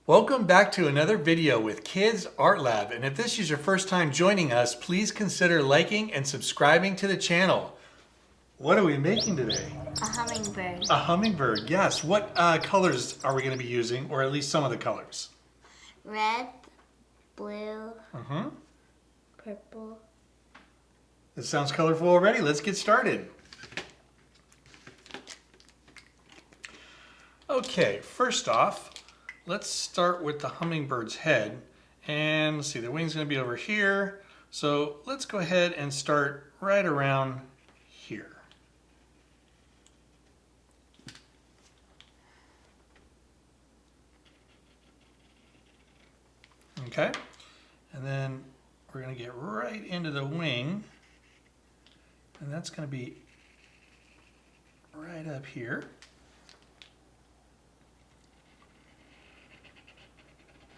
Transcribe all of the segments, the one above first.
Welcome back to another video with Kids Art Lab. And if this is your first time joining us, please consider liking and subscribing to the channel. What are we making today? A hummingbird. A hummingbird, yes. What colors are we going to be using, or at least some of the colors? Red, blue, purple. This sounds colorful already. Let's get started. Okay, first off, let's start with the hummingbird's head. And let's see, the wing's going to be over here. So let's go ahead and start right around here. Okay, and then we're going to get right into the wing. And that's going to be right up here.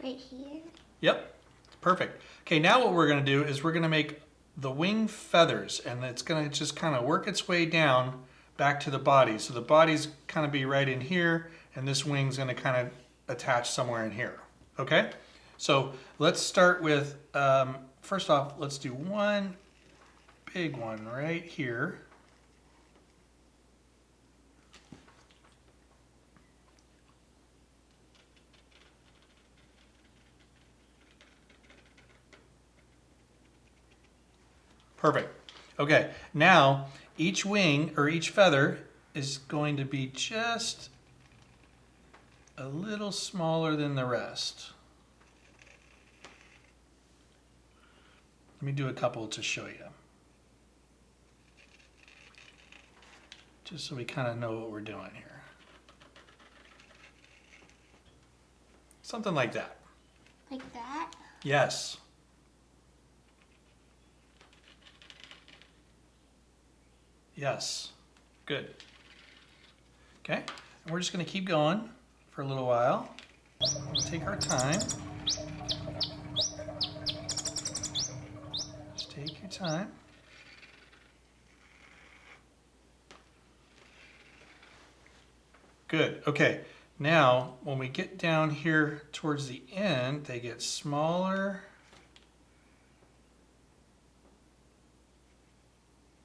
Right here? Yep, perfect. Okay, now what we're going to do is we're going to make the wing feathers, and it's going to just kind of work its way down back to the body. So the body's kind of be right in here, and this wing's going to kind of attach somewhere in here. Okay, so let's start with, first off, let's do one big one right here. Perfect. Okay, now each wing or each feather is going to be just a little smaller than the rest. Let me do a couple to show you. Just so we kind of know what we're doing here. Something like that. Like that? Yes. Yes. Good. Okay, and we're just going to keep going for a little while. Take our time. Just take your time. Good. Okay, now when we get down here towards the end, they get smaller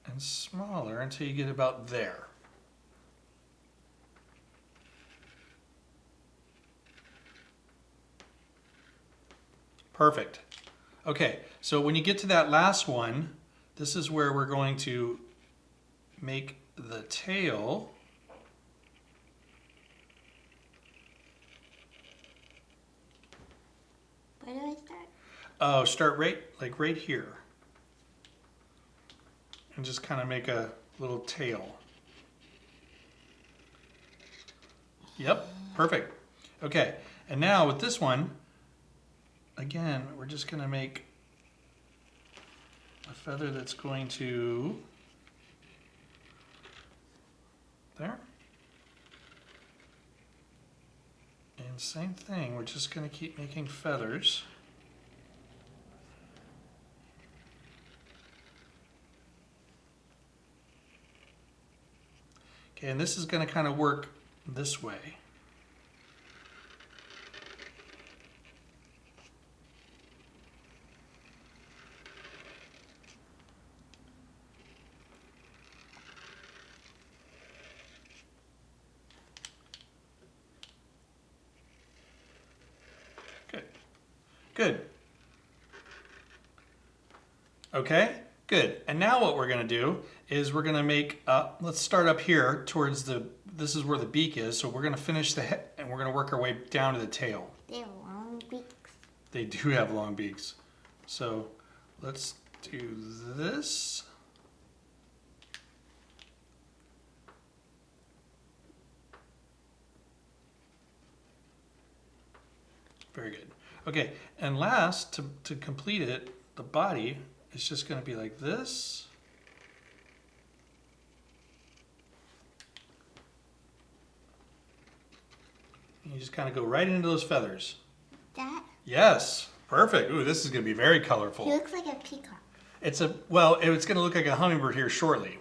and smaller until you get about there. Perfect. Okay, so when you get to that last one, this is where we're going to make the tail. Where do I start? Oh, start right here. And just kind of make a little tail. Yep, perfect. Okay, and now with this one, again, we're just going to make a feather that's going to there. And same thing, we're just going to keep making feathers. Okay, and this is going to kind of work this way. Good. Good. Okay, good. And now what we're going to do is we're going to make, let's start up here towards this is where the beak is. So we're going to finish the head and we're going to work our way down to the tail. They have long beaks. They do have long beaks. So let's do this. Very good. Okay, and last, to complete it, the body is just going to be like this. And you just kind of go right into those feathers. That? Yes, perfect. Ooh, this is going to be very colorful. He looks like a peacock. It's going to look like a hummingbird here shortly.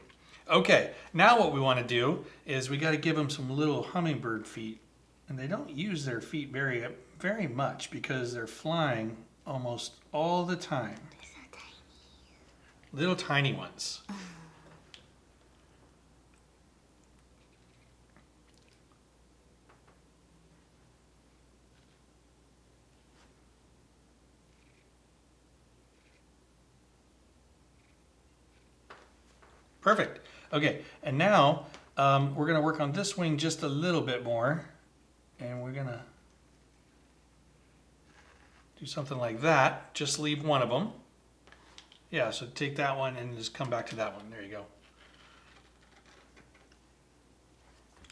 Okay, now what we want to do is we got to give them some little hummingbird feet. And they don't use their feet very very much because they're flying almost all the time. They're so tiny. Little tiny ones. Perfect. Okay, and now we're going to work on this wing just a little bit more. And we're going to do something like that. Just leave one of them. Yeah, so take that one and just come back to that one. There you go.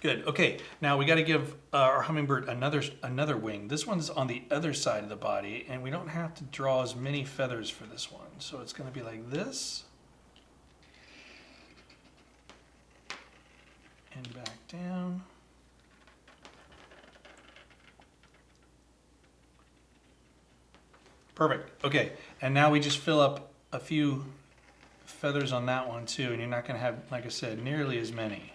Good. Okay, now we got to give our hummingbird another wing. This one's on the other side of the body, and we don't have to draw as many feathers for this one. So it's going to be like this. And back down. Perfect. Okay, and now we just fill up a few feathers on that one too, and you're not going to have, like I said, nearly as many.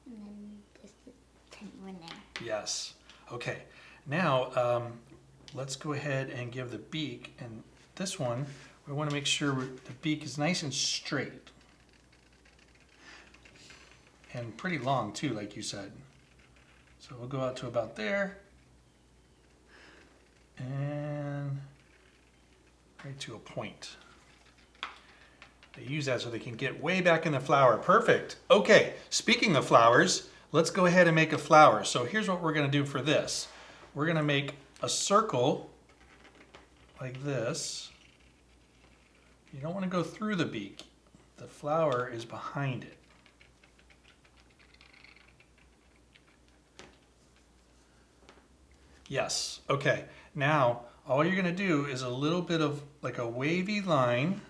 And then just a tiny one there. Yes. Okay, now let's go ahead and give the beak, and this one, we want to make sure the beak is nice and straight. And pretty long too, like you said. So we'll go out to about there. And right to a point. They use that so they can get way back in the flower. Perfect. Okay, speaking of flowers, let's go ahead and make a flower. So here's what we're going to do for this. We're going to make a circle like this. You don't want to go through the beak. The flower is behind it. Yes. Okay. Now, all you're going to do is a little bit of like a wavy line.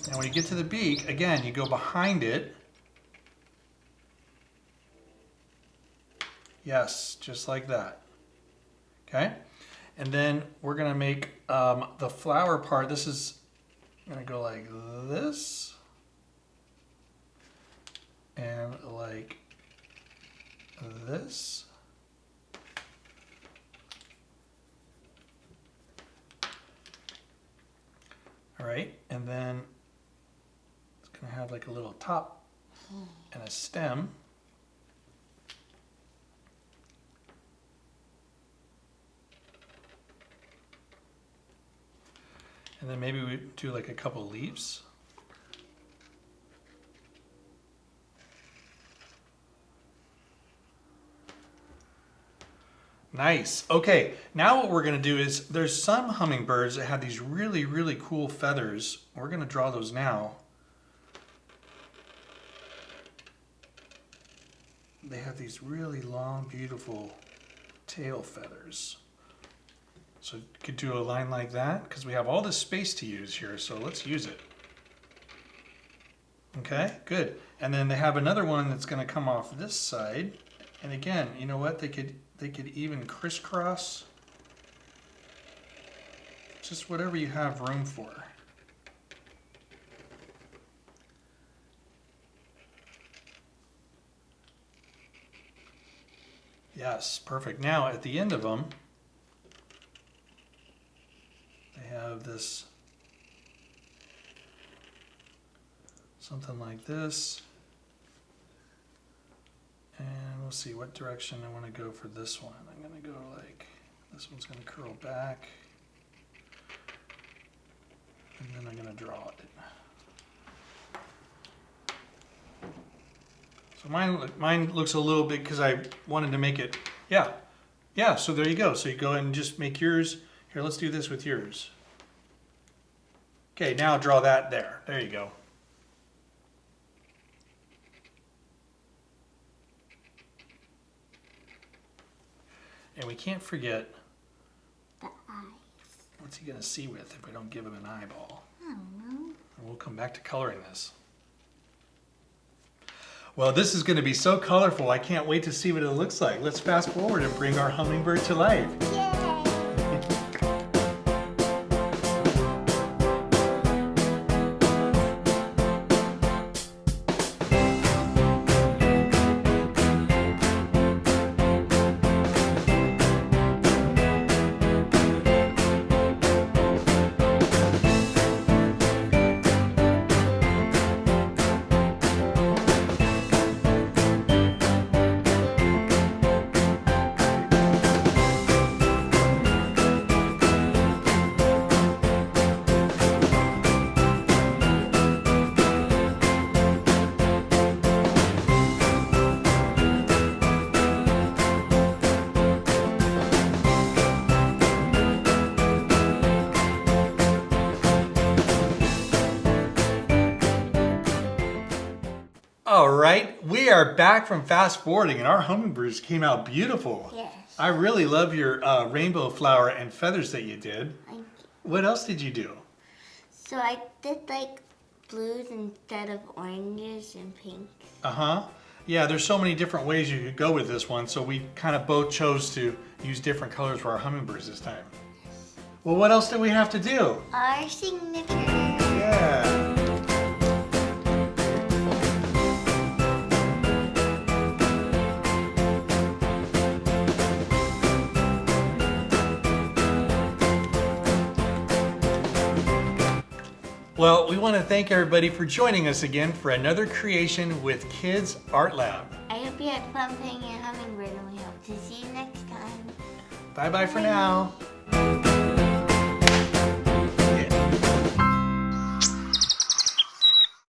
And when you get to the beak, again, you go behind it. Yes, just like that. Okay? And then we're going to make the flower part. This is going to go like this. And like this. All right, and then it's going to have like a little top and a stem. And then maybe we do like a couple leaves. Nice. Okay, now what we're going to do is there's some hummingbirds that have these really, really cool feathers. We're going to draw those now. They have these really long, beautiful tail feathers. So you could do a line like that because we have all this space to use here, so let's use it. Okay, good. And then they have another one that's going to come off this side. And again, you know what? They could even crisscross. Just whatever you have room for. Yes, perfect. Now at the end of them, they have this, something like this. And we'll see what direction I want to go for this one. I'm going to go like, this one's going to curl back. And then I'm going to draw it. So mine looks a little big because I wanted to make it, yeah, so there you go. So you go ahead and just make yours. Here, let's do this with yours. Okay, now draw that there. There you go. And we can't forget, The eyes. what's he going to see with if we don't give him an eyeball? I don't know. And we'll come back to coloring this. Well, this is going to be so colorful, I can't wait to see what it looks like. Let's fast forward and bring our hummingbird to life. Yay! All right, we are back from fast forwarding and our hummingbirds came out beautiful. Yes. I really love your rainbow flower and feathers that you did. Thank you. What else did you do? So I did like blues instead of oranges and pinks. Uh-huh. Yeah, there's so many different ways you could go with this one, so we kind of both chose to use different colors for our hummingbirds this time. Well, what else do we have to do? Our signature. Yeah. Well, we want to thank everybody for joining us again for another creation with Kids Art Lab. I hope you had fun painting a hummingbird, and we hope to see you next time. Bye-bye for now.